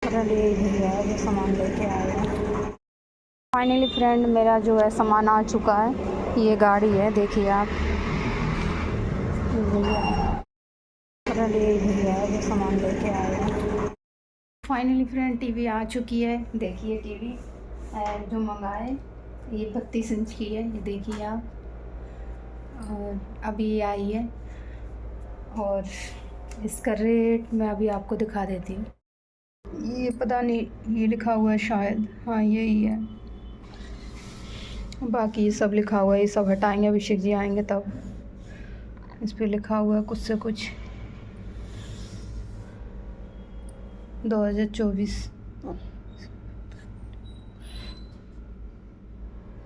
ये भैया जो सामान लेके आए हैं। फाइनली फ्रेंड मेरा जो है सामान आ चुका है। ये गाड़ी है, देखिए आप। ये भैया जो सामान लेके आए हैं। फाइनली फ्रेंड टीवी आ चुकी है। देखिए टीवी जो मंगाए, ये 32 इंच की है। ये देखिए आप, और अभी ये आई है। और इसका रेट मैं अभी आपको दिखा देती हूँ। ये पता नहीं, ये लिखा हुआ है शायद, हाँ यही है। बाकी ये सब लिखा हुआ है, ये सब हटाएंगे, अभिषेक जी आएंगे तब। इस पे लिखा हुआ है कुछ से कुछ 2024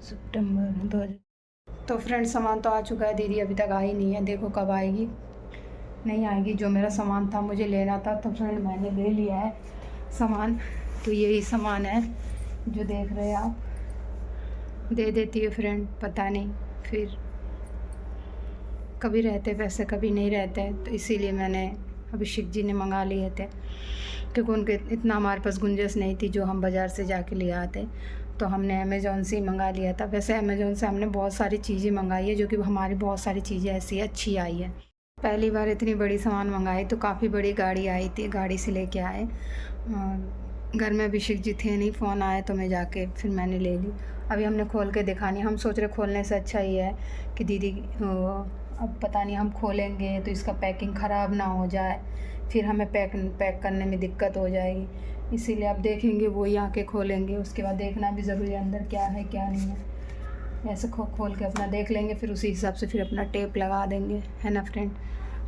सितंबर 2000। तो फ्रेंड सामान तो आ चुका है। दीदी अभी तक आई नहीं है, देखो कब आएगी। नहीं आएगी। जो मेरा सामान था मुझे लेना था, तो फ्रेंड मैंने ले लिया है सामान। तो यही सामान है जो देख रहे हैं आप। दे देती है फ्रेंड, पता नहीं फिर कभी रहते पैसे कभी नहीं रहते, तो इसीलिए मैंने अभिषेक जी ने मंगा लिए थे, क्योंकि उनके इतना हमारे पास गुंजाइश नहीं थी जो हम बाज़ार से जाके ले आते। तो हमने अमेज़ोन से ही मंगा लिया था। वैसे अमेज़ोन से हमने बहुत सारी चीज़ें मंगाई है, जो कि हमारी बहुत सारी चीज़ें ऐसी अच्छी आई है। पहली बार इतनी बड़ी सामान मंगाई तो काफ़ी बड़ी गाड़ी आई थी, गाड़ी से लेके आए। घर में अभिषेक जी थे नहीं, फ़ोन आया तो मैं जाके फिर मैंने ले ली। अभी हमने खोल के दिखानी, हम सोच रहे खोलने से अच्छा ही है कि दीदी अब पता नहीं हम खोलेंगे तो इसका पैकिंग ख़राब ना हो जाए, फिर हमें पैक करने में दिक्कत हो जाएगी। इसीलिए अब देखेंगे, वो ही आके खोलेंगे, उसके बाद देखना भी ज़रूरी है अंदर क्या है क्या नहीं है। ऐसे खोल के अपना देख लेंगे, फिर उसी हिसाब से फिर अपना टेप लगा देंगे, है ना फ्रेंड।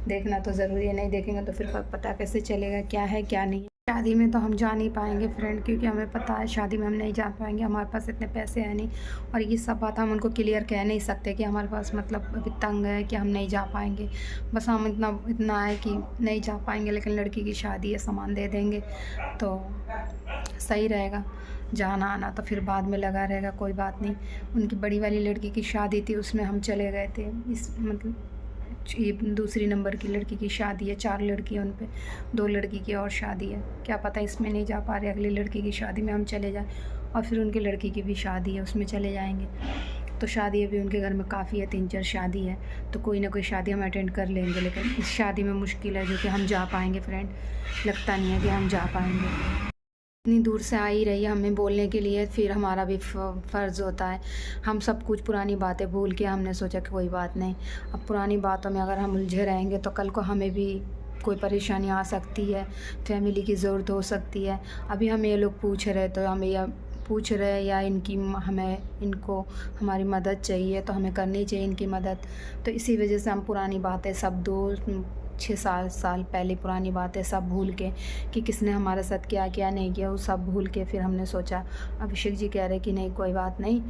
देखना तो ज़रूरी है, नहीं देखेंगे तो फिर पता कैसे चलेगा क्या है क्या नहीं है। शादी में तो हम जा नहीं पाएंगे फ्रेंड, क्योंकि हमें पता है शादी में हम नहीं जा पाएंगे, हमारे पास इतने पैसे हैं नहीं। और ये सब बात हम उनको क्लियर कह नहीं सकते कि हमारे पास मतलब अभी तंग है कि हम नहीं जा पाएंगे। बस हम इतना है कि नहीं जा पाएंगे, लेकिन लड़की की शादी है, सामान दे देंगे तो सही रहेगा। जाना आना तो फिर बाद में लगा रहेगा, कोई बात नहीं। उनकी बड़ी वाली लड़की की शादी थी, उसमें हम चले गए थे। इस मतलब ये दूसरी नंबर की लड़की की शादी है, 4 लड़की है उन पे, 2 लड़की की और शादी है। क्या पता इसमें नहीं जा पा रहे, अगली लड़की की शादी में हम चले जाएं, और फिर उनकी लड़की की भी शादी है, उसमें चले जाएंगे। तो शादी अभी उनके घर में काफ़ी है, 3-4 शादी है, तो कोई ना कोई शादी हम अटेंड कर लेंगे। लेकिन इस शादी में मुश्किल है जो कि हम जा पाएंगे फ्रेंड, लगता नहीं है कि हम जा पाएंगे। इतनी दूर से आ ही रही है हमें बोलने के लिए, फिर हमारा भी फ़र्ज़ होता है। हम सब कुछ पुरानी बातें भूल के हमने सोचा कि कोई बात नहीं, अब पुरानी बातों में अगर हम उलझे रहेंगे तो कल को हमें भी कोई परेशानी आ सकती है, फैमिली की ज़रूरत हो सकती है। अभी हमें ये लोग पूछ रहे तो हमें या पूछ रहे या इनको हमारी मदद चाहिए, तो हमें करनी चाहिए इनकी मदद। तो इसी वजह से हम पुरानी बातें सब 2-6 साल पहले पुरानी बातें सब भूल के, कि किसने हमारे साथ क्या क्या नहीं किया, वो सब भूल के फिर हमने सोचा। अभिषेक जी कह रहे कि नहीं कोई बात नहीं,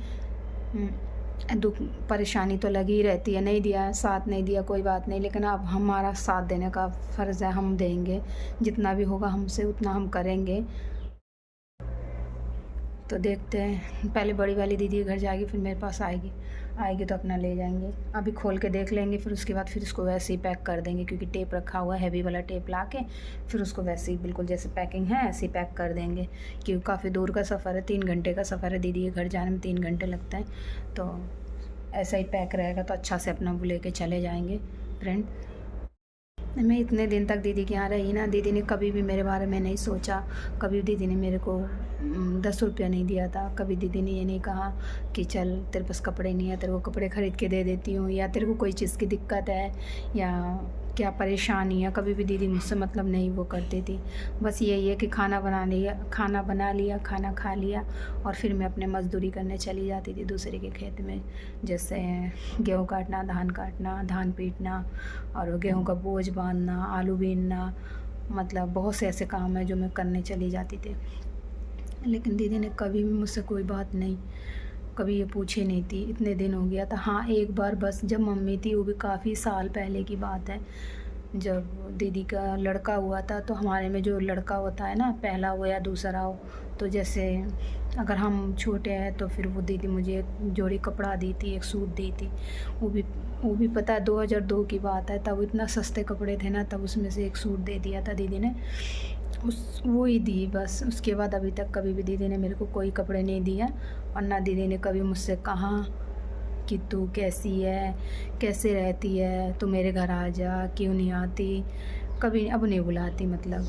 दुख परेशानी तो लगी ही रहती है, नहीं दिया साथ नहीं दिया कोई बात नहीं, लेकिन अब हमारा साथ देने का फ़र्ज़ है, हम देंगे जितना भी होगा हमसे उतना हम करेंगे। तो देखते हैं, पहले बड़ी वाली दीदी के घर जाएगी, फिर मेरे पास आएगी तो अपना ले जाएंगे। अभी खोल के देख लेंगे, फिर उसके बाद फिर इसको वैसे ही पैक कर देंगे, क्योंकि टेप रखा हुआ है, हैवी वाला टेप ला के फिर उसको वैसे ही बिल्कुल जैसे पैकिंग है ऐसे ही पैक कर देंगे। क्योंकि काफ़ी दूर का सफ़र है, 3 घंटे का सफ़र है, दीदी के घर जाने में 3 घंटे लगते हैं। तो ऐसा ही पैक रहेगा तो अच्छा से अपना वो लेके चले जाएंगे फ्रेंड। मैं इतने दिन तक दीदी के यहाँ रही ना, दीदी ने कभी भी मेरे बारे में नहीं सोचा, कभी दीदी ने मेरे को 10 रुपया नहीं दिया था, कभी दीदी ने ये नहीं कहा कि चल तेरे पास कपड़े नहीं है तेरे को कपड़े ख़रीद के दे देती हूँ, या तेरे को कोई चीज़ की दिक्कत है या क्या परेशानी है, कभी भी दीदी मुझसे मतलब नहीं वो करती थी। बस यही है कि खाना बना लिया, खाना खा लिया, और फिर मैं अपने मज़दूरी करने चली जाती थी दूसरे के खेत में, जैसे गेहूँ काटना, धान पीटना, और गेहूँ का बोझ बांधना, आलू बीनना, मतलब बहुत से ऐसे काम हैं जो मैं करने चली जाती थी। लेकिन दीदी ने कभी भी मुझसे कोई बात नहीं, कभी ये पूछे नहीं थी। इतने दिन हो गया था, हाँ एक बार बस जब मम्मी थी, वो भी काफ़ी साल पहले की बात है, जब दीदी का लड़का हुआ था, तो हमारे में जो लड़का होता है ना, पहला हो या दूसरा हो, तो जैसे अगर हम छोटे हैं तो फिर वो दीदी मुझे एक जोड़ी कपड़ा दी थी, एक सूट दी थी। वो भी पता है 2002 की बात है, तब इतना सस्ते कपड़े थे ना, तब उसमें से एक सूट दे दिया था दीदी ने। वो ही दी बस। उसके बाद अभी तक कभी भी दीदी ने मेरे को कोई कपड़े नहीं दिया, और ना दीदी ने कभी मुझसे कहा कि तू कैसी है, कैसे रहती है, तू मेरे घर आ जा, क्यों नहीं आती, कभी अब नहीं बुलाती। मतलब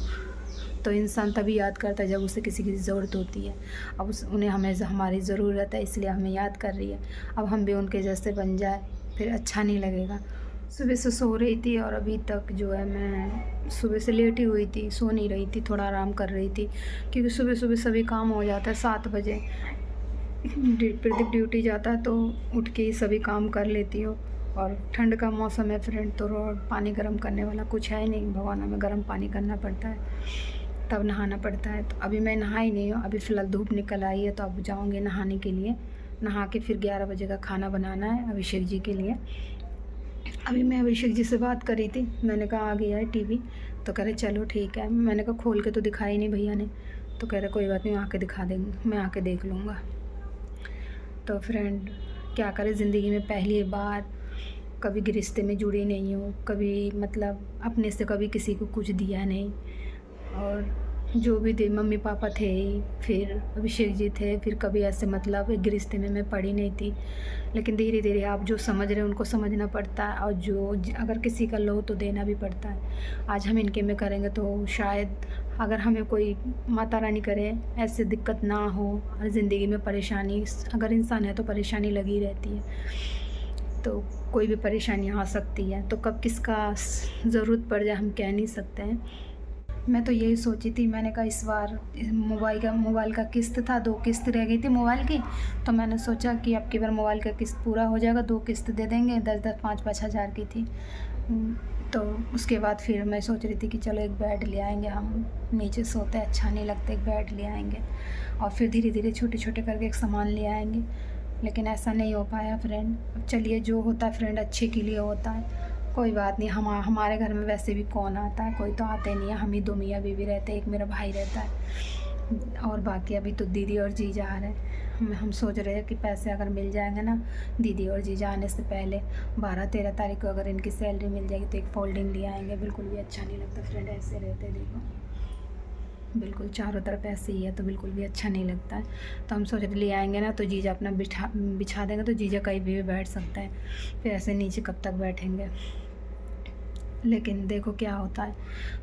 तो इंसान तभी याद करता है जब उसे किसी की ज़रूरत होती है। अब उन्हें हमें हमारी ज़रूरत है, इसलिए हमें याद कर रही है। अब हम भी उनके जैसे बन जाए फिर अच्छा नहीं लगेगा। सुबह से सो रही थी और अभी तक जो है मैं सुबह से लेटी हुई थी, सो नहीं रही थी, थोड़ा आराम कर रही थी, क्योंकि सुबह सुबह सभी काम हो जाता है। 7 बजे प्रदीप ड्यूटी जाता है तो उठ के ही सभी काम कर लेती हूँ। और ठंड का मौसम है फ्रेंड, तो पानी गर्म करने वाला कुछ है नहीं, भगवाना में गर्म पानी करना पड़ता है, तब नहाना पड़ता है। तो अभी मैं नहाई नहीं हूँ, अभी फ़िलहाल धूप निकल आई है, तो अब जाऊँगी नहाने के लिए। नहा के फिर 11 बजे का खाना बनाना है अभिषेक जी के लिए। अभी मैं अभिषेक जी से बात कर रही थी, मैंने कहा आ गया है टीवी, तो कह रहे चलो ठीक है। मैंने कहा खोल के तो दिखाई नहीं भैया ने, तो कह रहे कोई बात नहीं, आके दिखा देंगे, मैं आके देख लूँगा। तो फ्रेंड क्या करें, ज़िंदगी में पहली बार कभी रिश्ते में जुड़ी नहीं हूँ, कभी मतलब अपने से कभी किसी को कुछ दिया नहीं। और जो भी थे मम्मी पापा थे, फिर अभिषेक जी थे, फिर कभी ऐसे मतलब एक रिश्ते में मैं पड़ी नहीं थी। लेकिन धीरे धीरे आप जो समझ रहे हैं उनको समझना पड़ता है, और जो अगर किसी का लो तो देना भी पड़ता है। आज हम इनके में करेंगे तो शायद अगर हमें कोई माता रानी करे ऐसे दिक्कत ना हो, और ज़िंदगी में परेशानी, अगर इंसान है तो परेशानी लगी रहती है, तो कोई भी परेशानी आ सकती है। तो कब किसका ज़रूरत पड़ जाए हम कह नहीं सकते हैं। मैं तो यही सोची थी, मैंने कहा इस बार मोबाइल का किस्त था, 2 किस्त रह गई थी मोबाइल की, तो मैंने सोचा कि अब की बार मोबाइल का किस्त पूरा हो जाएगा, 2 किस्त दे देंगे, 10-10 5-5 हज़ार की थी। तो उसके बाद फिर मैं सोच रही थी कि चलो एक बेड ले आएंगे, हम नीचे सोते अच्छा नहीं लगता, एक बेड ले आएंगे, और फिर धीरे धीरे छोटे छोटे करके एक सामान ले आएंगे। लेकिन ऐसा नहीं हो पाया फ्रेंड। अब चलिए, जो होता है फ्रेंड अच्छे के लिए होता है, कोई बात नहीं। हमारे घर में वैसे भी कौन आता है, कोई तो आते नहीं है, हम ही 2 मियाँ बीवी रहते हैं, एक मेरा भाई रहता है, और बाकी अभी तो दीदी और जीजा आ रहे हैं। हम सोच रहे हैं कि पैसे अगर मिल जाएंगे ना दीदी और जीजा आने से पहले, 12-13 तारीख को अगर इनकी सैलरी मिल जाएगी तो एक फोल्डिंग ले आएंगे। बिल्कुल भी अच्छा नहीं लगता फ्रेंड ऐसे रहते, देखो बिल्कुल चारों तरफ ऐसे ही है, तो बिल्कुल भी अच्छा नहीं लगता है। तो हम सोच रहे ले आएंगे ना, तो जीजा अपना बिछा देंगे, तो जीजा कहीं भी बैठ सकता है, फिर ऐसे नीचे कब तक बैठेंगे। लेकिन देखो क्या होता है,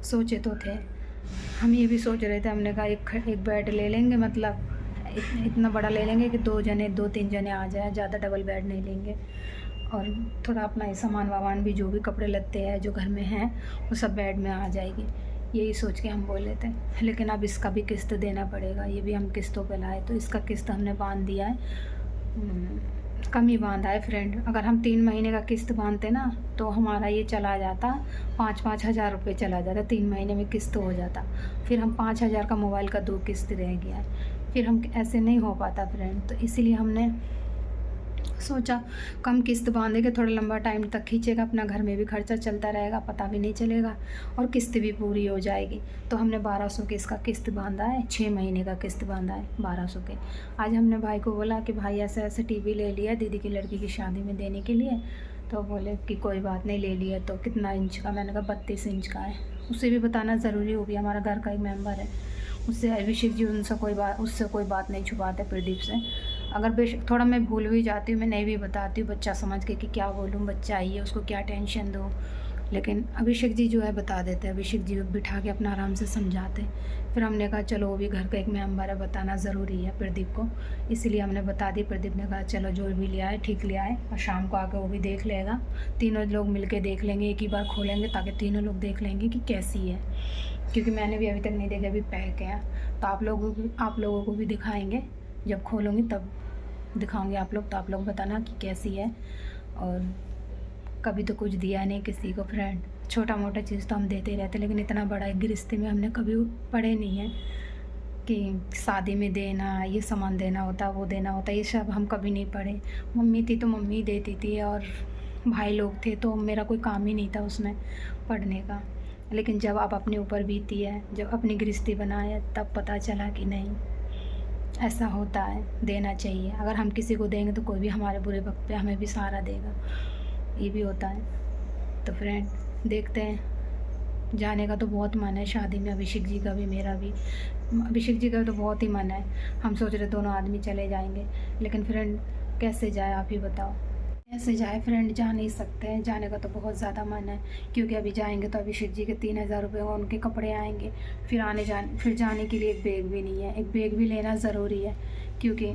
सोचे तो थे, हम ये भी सोच रहे थे, हमने कहा एक बेड ले लेंगे, मतलब इतना बड़ा ले लेंगे कि 2-3 जने आ जाए, ज़्यादा डबल बेड नहीं लेंगे, और थोड़ा अपना ये सामान वामान भी जो भी कपड़े लत्ते हैं जो घर में हैं वो सब बेड में आ जाएगी, यही सोच के हम बोले थे। लेकिन अब इसका भी किस्त देना पड़ेगा, ये भी हम किस्तों पे लाए, तो इसका किस्त हमने बांध दिया है। कम ही बांधा है फ्रेंड। अगर हम 3 महीने का किस्त बांधते ना तो हमारा ये चला जाता 5-5 हज़ार रुपये चला जाता, 3 महीने में किस्त हो जाता। फिर हम 5 हज़ार का मोबाइल का 2 किस्त रह गया है, फिर हम ऐसे नहीं हो पाता फ्रेंड। तो इसीलिए हमने सोचा कम किस्त बांधेंगे, थोड़ा लंबा टाइम तक खींचेगा, अपना घर में भी खर्चा चलता रहेगा, पता भी नहीं चलेगा, और किस्त भी पूरी हो जाएगी। तो हमने 1200 के इसका किस्त बांधा है, 6 महीने का किस्त बांधा है 1200 के। आज हमने भाई को बोला कि भाई ऐसे ऐसे टीवी ले लिया दीदी की लड़की की शादी में देने के लिए, तो बोले कि कोई बात नहीं ले लिया। तो कितना इंच का, मैंने कहा 32 इंच का है। उसे भी बताना ज़रूरी, हो भी हमारा घर का एक मेम्बर है, उससे अभिषेक जी उससे कोई बात नहीं छुपाते प्रदीप से। अगर बेशक थोड़ा मैं भूल भी जाती हूँ, मैं नहीं भी बताती हूँ बच्चा समझ के कि क्या बोलूँ, बच्चा ही है, उसको क्या टेंशन दो, लेकिन अभिषेक जी जो है बता देते हैं, अभिषेक जी बिठा के अपना आराम से समझाते। फिर हमने कहा चलो वो भी घर का एक मेम्बर है, बताना ज़रूरी है प्रदीप को, इसीलिए हमने बता दी। प्रदीप ने कहा चलो जो भी ले आए ठीक ले आए, और शाम को आके वो भी देख लेगा, तीनों लोग मिल के देख लेंगे, एक ही बार खोलेंगे ताकि तीनों लोग देख लेंगे कि कैसी है, क्योंकि मैंने भी अभी तक नहीं देखा, अभी पैक है। तो आप लोगों को भी दिखाएंगे, जब खोलूँगी तब दिखाऊंगी आप लोग, तो आप लोग बताना कि कैसी है। और कभी तो कुछ दिया नहीं किसी को फ्रेंड, छोटा मोटा चीज़ तो हम देते रहते, लेकिन इतना बड़ा एक रिश्ते में हमने कभी पढ़े नहीं है कि शादी में देना, ये सामान देना होता, वो देना होता, ये सब हम कभी नहीं पढ़े। मम्मी थी तो मम्मी देती थी, और भाई लोग थे तो मेरा कोई काम ही नहीं था उसमें पढ़ने का। लेकिन जब आप अपने ऊपर बीती है, जब अपनी गृहस्थी बनाए, तब पता चला कि नहीं ऐसा होता है, देना चाहिए। अगर हम किसी को देंगे तो कोई भी हमारे बुरे वक्त पे हमें भी सहारा देगा, ये भी होता है। तो फ्रेंड देखते हैं जाने का तो बहुत मन है शादी में, अभिषेक जी का भी मेरा भी। अभिषेक जी का तो बहुत ही मन है, हम सोच रहे दोनों आदमी चले जाएंगे, लेकिन फ्रेंड कैसे जाए आप ही बताओ, कैसे जाए फ्रेंड, जा नहीं सकते हैं। जाने का तो बहुत ज़्यादा मन है, क्योंकि अभी जाएंगे तो अभिषेक जी के 3000 रुपये और उनके कपड़े आएंगे, फिर जाने के लिए एक बैग भी नहीं है। एक बैग भी लेना ज़रूरी है, क्योंकि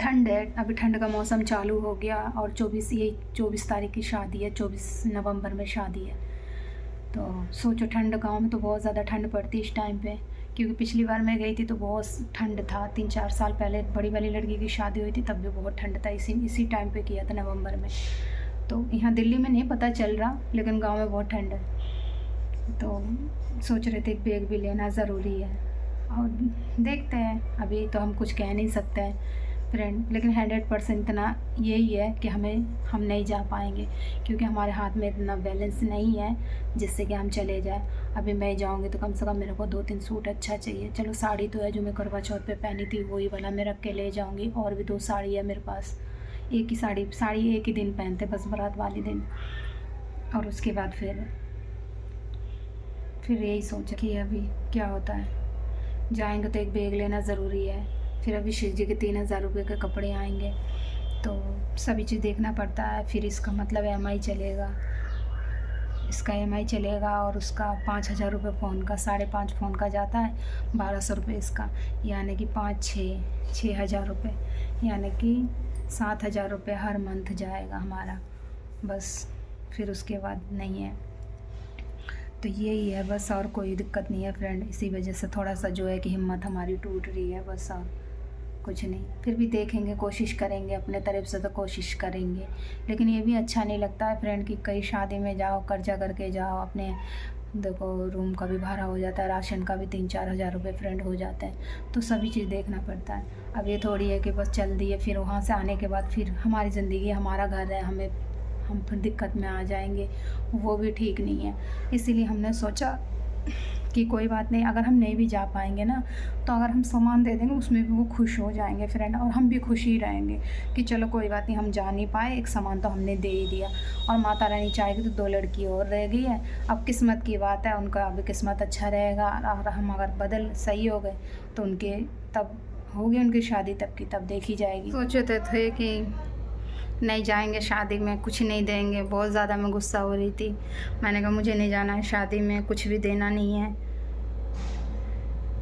ठंड है, अभी ठंड का मौसम चालू हो गया और 24 तारीख की शादी है, 24 नवंबर में शादी है। तो सोचो ठंड, गांव में तो बहुत ज़्यादा ठंड पड़ती है इस टाइम पे, क्योंकि पिछली बार मैं गई थी तो बहुत ठंड था। 3-4 साल पहले बड़ी वाली लड़की की शादी हुई थी, तब भी बहुत ठंड था, इसी टाइम पे किया था नवंबर में। तो यहाँ दिल्ली में नहीं पता चल रहा, लेकिन गांव में बहुत ठंड है। तो सोच रहे थे एक बैग भी लेना ज़रूरी है, और देखते हैं, अभी तो हम कुछ कह नहीं सकते हैं फ्रेंड, लेकिन 100% इतना यही है कि हम नहीं जा पाएंगे, क्योंकि हमारे हाथ में इतना बैलेंस नहीं है जिससे कि हम चले जाए। अभी मैं जाऊंगी तो कम से कम मेरे को 2-3 सूट अच्छा चाहिए। चलो साड़ी तो है जो मैं करवा चौथ पे पहनी थी, वही वाला मैं रख के ले जाऊंगी, और भी 2 साड़ी है मेरे पास। एक ही साड़ी एक ही दिन पहनते बस, बारात वाले दिन, और उसके बाद फिर यही सोचा कि अभी क्या होता है, जाएंगे तो एक बैग लेना ज़रूरी है। फिर अभिषेक जी के 3000 रुपये के कपड़े आएंगे, तो सभी चीज़ देखना पड़ता है। फिर इसका मतलब EMI चलेगा, इसका EMI चलेगा, और उसका 5000 रुपये फ़ोन का, 5.5 फ़ोन का जाता है, 1200 रुपये इसका, यानी कि 6 हज़ार रुपये, यानी कि 7000 रुपये हर मंथ जाएगा हमारा बस। फिर उसके बाद नहीं है, तो यही है बस, और कोई दिक्कत नहीं है फ्रेंड। इसी वजह से थोड़ा सा जो है कि हिम्मत हमारी टूट रही है बस, और कुछ नहीं। फिर भी देखेंगे, कोशिश करेंगे, अपने तरफ से तो कोशिश करेंगे, लेकिन ये भी अच्छा नहीं लगता है फ्रेंड कि कई शादी में जाओ, कर्जा करके जाओ, अपने देखो रूम का भी भाड़ा हो जाता है, राशन का भी 3-4 हज़ार रुपये फ्रेंड हो जाते हैं, तो सभी चीज़ देखना पड़ता है। अब ये थोड़ी है कि बस चल दिए, फिर वहाँ से आने के बाद फिर हमारी ज़िंदगी, हमारा घर है, हम फिर दिक्कत में आ जाएंगे, वो भी ठीक नहीं है। इसीलिए हमने सोचा कि कोई बात नहीं, अगर हम नहीं भी जा पाएंगे ना, तो अगर हम सामान दे देंगे उसमें भी वो खुश हो जाएंगे फ्रेंड, और हम भी खुश ही रहेंगे कि चलो कोई बात नहीं, हम जा नहीं पाए, एक सामान तो हमने दे ही दिया, और माता रानी चाहेगी तो 2 लड़की और रह गई है। अब किस्मत की बात है, उनका अभी किस्मत अच्छा रहेगा, और हम अगर सही हो गए तो उनके तब होगी उनकी शादी, तब की तब देखी जाएगी। सोचे थे कि नहीं जाएंगे शादी में, कुछ नहीं देंगे, बहुत ज़्यादा मैं गुस्सा हो रही थी। मैंने कहा मुझे नहीं जाना है शादी में, कुछ भी देना नहीं है,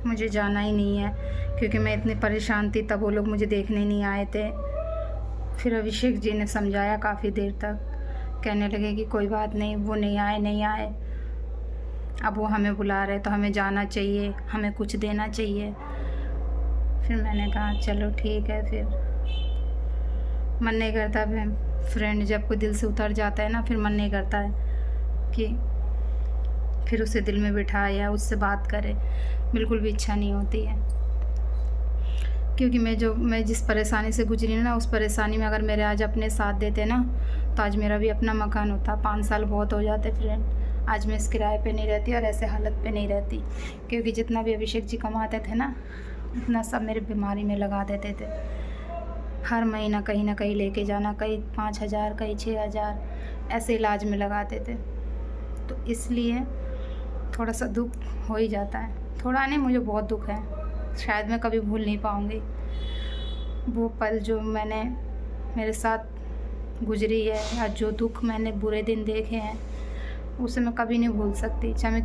मुझे जाना ही नहीं है, क्योंकि मैं इतनी परेशान थी, तब वो लोग मुझे देखने नहीं आए थे। फिर अभिषेक जी ने समझाया काफ़ी देर तक, कहने लगे कि कोई बात नहीं, वो नहीं आए, अब वो हमें बुला रहे तो हमें जाना चाहिए, हमें कुछ देना चाहिए। फिर मैंने कहा चलो ठीक है, फिर मन नहीं करता फ्रेंड, जब कोई दिल से उतर जाता है ना, फिर मन नहीं करता है कि फिर उसे दिल में बिठाए या उससे बात करे, बिल्कुल भी इच्छा नहीं होती है। क्योंकि मैं जिस परेशानी से गुजरी ना, उस परेशानी में अगर मेरे आज अपने साथ देते ना, तो आज मेरा भी अपना मकान होता। 5 साल बहुत हो जाते फ्रेंड, आज मैं इस किराए पे नहीं रहती और ऐसे हालत पे नहीं रहती, क्योंकि जितना भी अभिषेक जी कमाते थे ना, उतना सब मेरे बीमारी में लगा देते थे। हर महीना कहीं ना कहीं लेके जाना, कहीं 5000, कहीं 6000, ऐसे इलाज में लगाते थे। तो इसलिए थोड़ा सा दुख हो ही जाता है, थोड़ा नहीं, मुझे बहुत दुख है, शायद मैं कभी भूल नहीं पाऊँगी वो पल जो मेरे साथ गुजरी है, या जो दुख मैंने बुरे दिन देखे हैं, उसे मैं कभी नहीं भूल सकती। चाहे मैं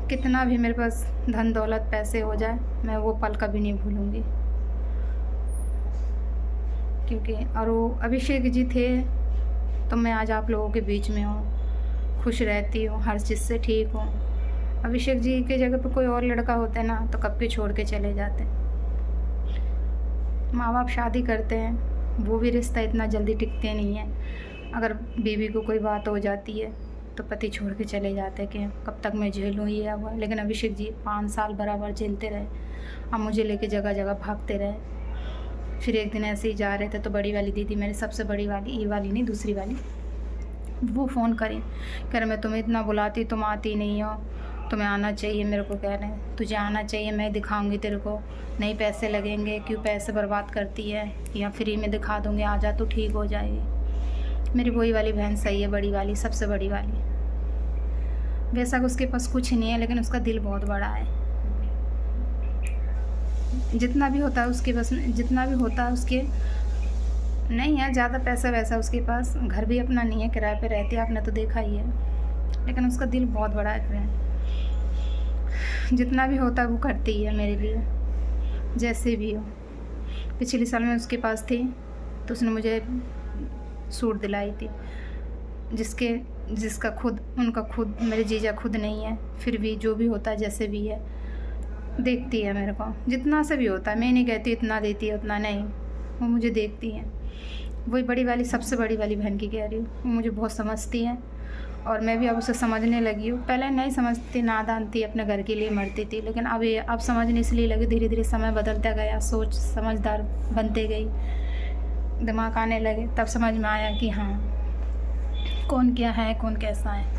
कितना भी मेरे पास धन दौलत पैसे हो जाए, मैं वो पल कभी नहीं भूलूँगी। क्योंकि और वो अभिषेक जी थे तो मैं आज आप लोगों के बीच में हूँ, खुश रहती हूँ, हर चीज़ से ठीक हूँ। अभिषेक जी की जगह पे कोई और लड़का होता है ना, तो कब के छोड़ के चले जाते। माँ बाप शादी करते हैं, वो भी रिश्ता इतना जल्दी टिकते नहीं है। अगर बीवी को कोई बात हो जाती है तो पति छोड़ के चले जाते कि कब तक मैं झेलूँ ये हुआ। लेकिन अभिषेक जी 5 साल बराबर झेलते रहे, अब मुझे लेके जगह जगह भागते रहे। फिर एक दिन ऐसे ही जा रहे थे तो बड़ी वाली दीदी, मेरी सबसे बड़ी वाली, ये वाली नहीं दूसरी वाली, वो फ़ोन करी, कह रहे मैं तुम्हें इतना बुलाती, तुम आती नहीं हो, तुम्हें आना चाहिए। मेरे को कह रहे हैं तुझे आना चाहिए, मैं दिखाऊंगी तेरे को, नहीं पैसे लगेंगे, क्यों पैसे बर्बाद करती है, या फ्री में दिखा दूँगी, आ जा तो ठीक हो जाएगी। मेरी वही वाली बहन सही है, बड़ी वाली, सबसे बड़ी वाली, वैसा उसके पास कुछ नहीं है, लेकिन उसका दिल बहुत बड़ा है। जितना भी होता है उसके पास, जितना भी होता है उसके नहीं है ज़्यादा पैसा वैसा उसके पास, घर भी अपना नहीं है, किराए पे रहती है, आपने तो देखा ही है, लेकिन उसका दिल बहुत बड़ा है फ्रेंड। जितना भी होता है वो करती है मेरे लिए, जैसे भी हो। पिछले साल में उसके पास थी तो उसने मुझे सूट दिलाई थी, जिसका खुद उनका खुद मेरे जीजा खुद नहीं है, फिर भी जो भी होता है जैसे भी है देखती है मेरे को, जितना से भी होता है। मैं नहीं कहती इतना देती है उतना नहीं, वो मुझे देखती है। वही बड़ी वाली, सबसे बड़ी वाली बहन की कह रही हूँ, वो मुझे बहुत समझती है और मैं भी अब उसे समझने लगी हूँ। पहले नहीं समझती, नादान थी, अपने घर के लिए मरती थी, लेकिन अब समझने इसलिए लगी। धीरे धीरे समय बदलता गया, सोच समझदार बनते गई, दिमाग आने लगे, तब समझ में आया कि हाँ कौन क्या है, कौन कैसा है।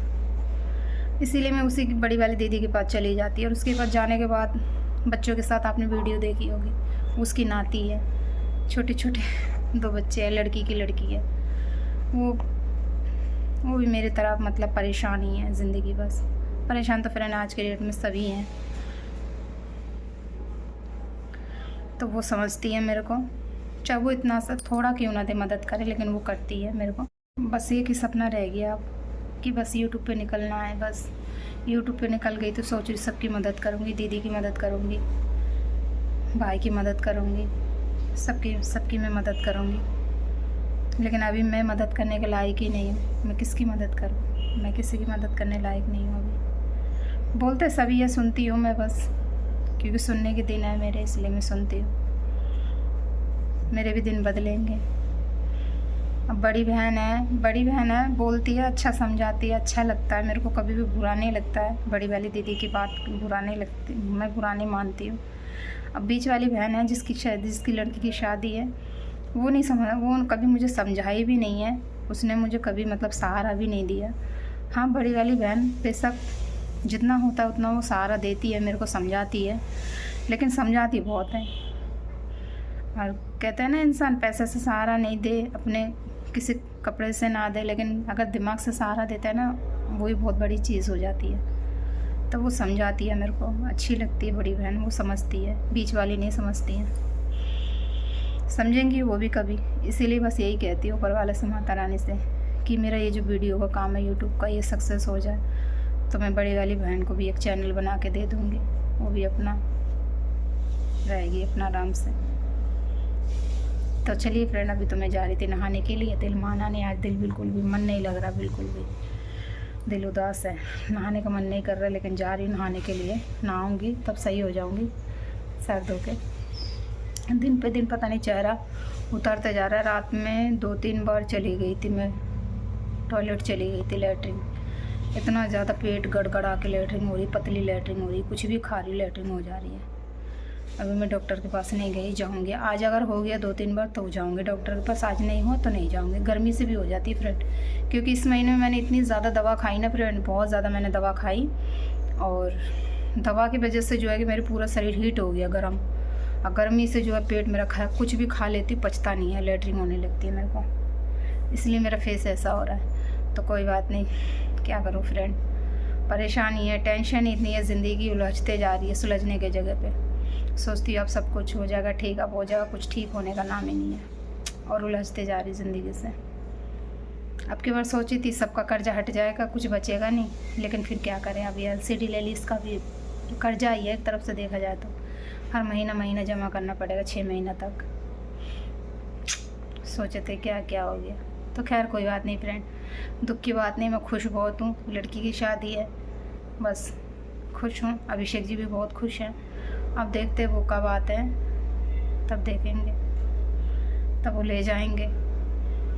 इसीलिए मैं उसी बड़ी वाली दीदी के पास चली जाती है। और उसके पास जाने के बाद बच्चों के साथ आपने वीडियो देखी होगी, उसकी नाती है, छोटे छोटे 2 बच्चे हैं, लड़की की लड़की है। वो भी मेरी तरह मतलब परेशान ही है ज़िंदगी, बस परेशान तो फ्रेंड आज के डेट में सभी हैं। तो वो समझती है मेरे को, चाहे वो इतना सा थोड़ा क्यों ना दे मदद करे, लेकिन वो करती है मेरे को। बस एक ही सपना रह गया अब कि बस यूट्यूब पे निकलना है। बस यूट्यूब पे निकल गई तो सोच रही सबकी मदद करूँगी, दीदी की मदद करूँगी, भाई की मदद करूँगी, सबकी मैं मदद करूँगी। लेकिन अभी मैं मदद करने के लायक ही नहीं हूँ। मैं किसकी मदद करूँ? मैं किसी की मदद करने लायक नहीं हूँ अभी। बोलते सभी है, सुनती हूँ मैं बस, क्योंकि सुनने के दिन है मेरे, इसलिए मैं सुनती हूँ। मेरे भी दिन बदलेंगे। अब बड़ी बहन है, बोलती है, अच्छा समझाती है, अच्छा लगता है मेरे को, कभी भी बुरा नहीं लगता है। बड़ी वाली दीदी की बात बुरा नहीं लगती, मैं बुरा नहीं मानती हूँ। अब बीच वाली बहन है जिसकी लड़की की शादी है, वो नहीं समझ, वो कभी मुझे समझाई भी नहीं है, उसने मुझे कभी मतलब सहारा भी नहीं दिया। हाँ, बड़ी वाली बहन बेशक जितना होता है उतना वो सहारा देती है, मेरे को समझाती है, लेकिन समझाती बहुत है। और कहते हैं ना, इंसान पैसे से सहारा नहीं दे, अपने किसी कपड़े से ना दे, लेकिन अगर दिमाग से सहारा देता है ना, वही बहुत बड़ी चीज़ हो जाती है। तो वो समझाती है मेरे को, अच्छी लगती है बड़ी बहन, वो समझती है, बीच वाली नहीं समझती है। समझेंगी वो भी कभी, इसीलिए बस यही कहती हूँ ऊपर वाले से, माता रानी से, कि मेरा ये जो वीडियो का काम है यूट्यूब का, ये सक्सेस हो जाए, तो मैं बड़ी वाली बहन को भी एक चैनल बना के दे दूँगी, वो भी अपना रहेगी अपना आराम से। तो चलिए फ्रेंड, अभी तो मैं जा रही थी नहाने के लिए, दिल माना नहीं, आज दिल बिल्कुल भी मन नहीं लग रहा, बिल्कुल भी दिल उदास है, नहाने का मन नहीं कर रहा, लेकिन जा रही नहाने के लिए। नहाऊंगी तब सही हो जाऊंगी सर धो के। दिन पे दिन पता नहीं चेहरा उतरते जा रहा है। रात में 2-3 बार चली गई थी मैं, टॉयलेट चली गई थी, लैट्रिन, इतना ज़्यादा पेट गड़गड़ा के लैट्रिन हो रही, पतली लैट्रिन हो रही, कुछ भी खा रही लैट्रिन हो जा रही है। अभी मैं डॉक्टर के पास नहीं गई, जाऊंगी आज। अगर हो गया 2-3 बार तो जाऊंगी डॉक्टर के पास, आज नहीं हो तो नहीं जाऊंगी। गर्मी से भी हो जाती है फ्रेंड, क्योंकि इस महीने में मैंने इतनी ज़्यादा दवा खाई ना फ्रेंड, बहुत ज़्यादा मैंने दवा खाई, और दवा की वजह से जो है कि मेरे पूरा शरीर हीट हो गया, गर्म, और गर्मी से जो है पेट मेरा कुछ भी खा लेती पचता नहीं है, लैट्रिन होने लगती है मेरे को, इसलिए मेरा फेस ऐसा हो रहा है। तो कोई बात नहीं, क्या करूँ फ्रेंड, परेशानी है, टेंशन इतनी है, ज़िंदगी उलझते जा रही है, सुलझने के जगह पे। सोचती हूँ अब सब कुछ हो जाएगा ठीक, अब हो जाएगा, कुछ ठीक होने का नाम ही नहीं है, और उलझते जा रही ज़िंदगी से। अब की बार सोची थी सबका कर्जा हट जाएगा, कुछ बचेगा नहीं, लेकिन फिर क्या करें, अभी LCD ले ली, इसका भी कर्जा ही है एक तरफ से देखा जाए तो, हर महीना जमा करना पड़ेगा 6 महीना तक। सोचे थे क्या क्या हो गया, तो खैर कोई बात नहीं फ्रेंड, दुख की बात नहीं, मैं खुश बहुत हूँ, लड़की की शादी है, बस खुश हूँ। अभिषेक जी भी बहुत खुश हैं। अब देखते वो कब आते हैं, तब देखेंगे, तब वो ले जाएंगे।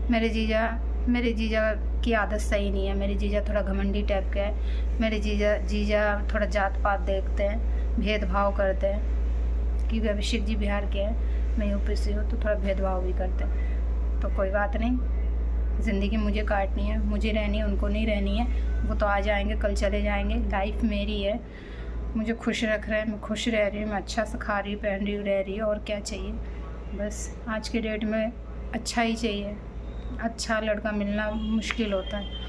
मेरे जीजा की आदत सही नहीं है, मेरे जीजा थोड़ा घमंडी टाइप का है। मेरे जीजा थोड़ा जात पात देखते हैं, भेदभाव करते हैं, क्योंकि अभिषेक जी बिहार के हैं, मैं यूपी से हूँ, तो थोड़ा भेदभाव भी करते हैं। तो कोई बात नहीं, ज़िंदगी मुझे काटनी है, मुझे रहनी है, उनको नहीं रहनी है। वो तो आ जाएंगे, कल चले जाएंगे, लाइफ मेरी है, मुझे खुश रख रहे हैं, मैं खुश रह रही हूँ, मैं अच्छा से खा रही हूँ, पहन रही हूँ, रह रही हूँ, और क्या चाहिए। बस आज के डेट में अच्छा ही चाहिए, अच्छा लड़का मिलना मुश्किल होता है।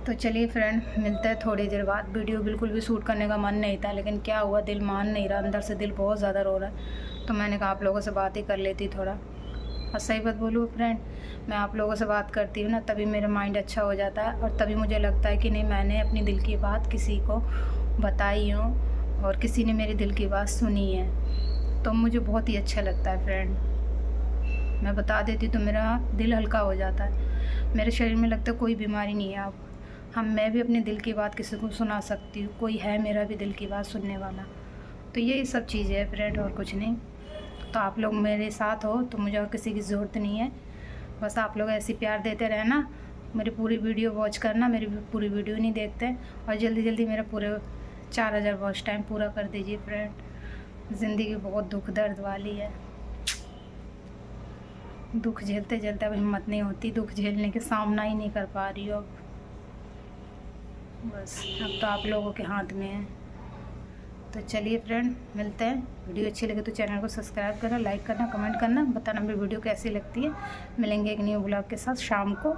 तो चलिए फ्रेंड, मिलते हैं थोड़ी देर बाद। वीडियो बिल्कुल भी शूट करने का मन नहीं था, लेकिन क्या हुआ, दिल मान नहीं रहा, अंदर से दिल बहुत ज़्यादा रो रहा है। तो मैंने कहा आप लोगों से बात ही कर लेती थोड़ा। और सही बात बोलूँ फ्रेंड, मैं आप लोगों से बात करती हूँ ना, तभी मेरा माइंड अच्छा हो जाता है, और तभी मुझे लगता है कि नहीं, मैंने अपनी दिल की बात किसी को बताई हूँ और किसी ने मेरी दिल की बात सुनी है, तो मुझे बहुत ही अच्छा लगता है फ्रेंड। मैं बता देती तो मेरा दिल हल्का हो जाता है, मेरे शरीर में लगता है कोई बीमारी नहीं है। अब मैं भी अपने दिल की बात किसी को सुना सकती हूँ, कोई है मेरा भी दिल की बात सुनने वाला। तो यही सब चीज़ें है फ्रेंड, और कुछ नहीं। तो आप लोग मेरे साथ हो तो मुझे और किसी की ज़रूरत नहीं है, बस आप लोग ऐसे प्यार देते रहना। मेरी पूरी वीडियो वॉच करना, मेरी पूरी वीडियो नहीं देखते, और जल्दी जल्दी मेरा पूरे 4000 वॉच टाइम पूरा कर दीजिए फ्रेंड। ज़िंदगी बहुत दुख दर्द वाली है, दुख झेलते झेलते अब हिम्मत नहीं होती, दुख झेलने के सामना ही नहीं कर पा रही हो अब। बस अब तो आप लोगों के हाथ में है। तो चलिए फ्रेंड, मिलते हैं। वीडियो अच्छी लगे तो चैनल को सब्सक्राइब करना, लाइक करना, कमेंट करना, बताना मेरी वीडियो कैसी लगती है। मिलेंगे एक न्यू ब्लॉग के साथ शाम को।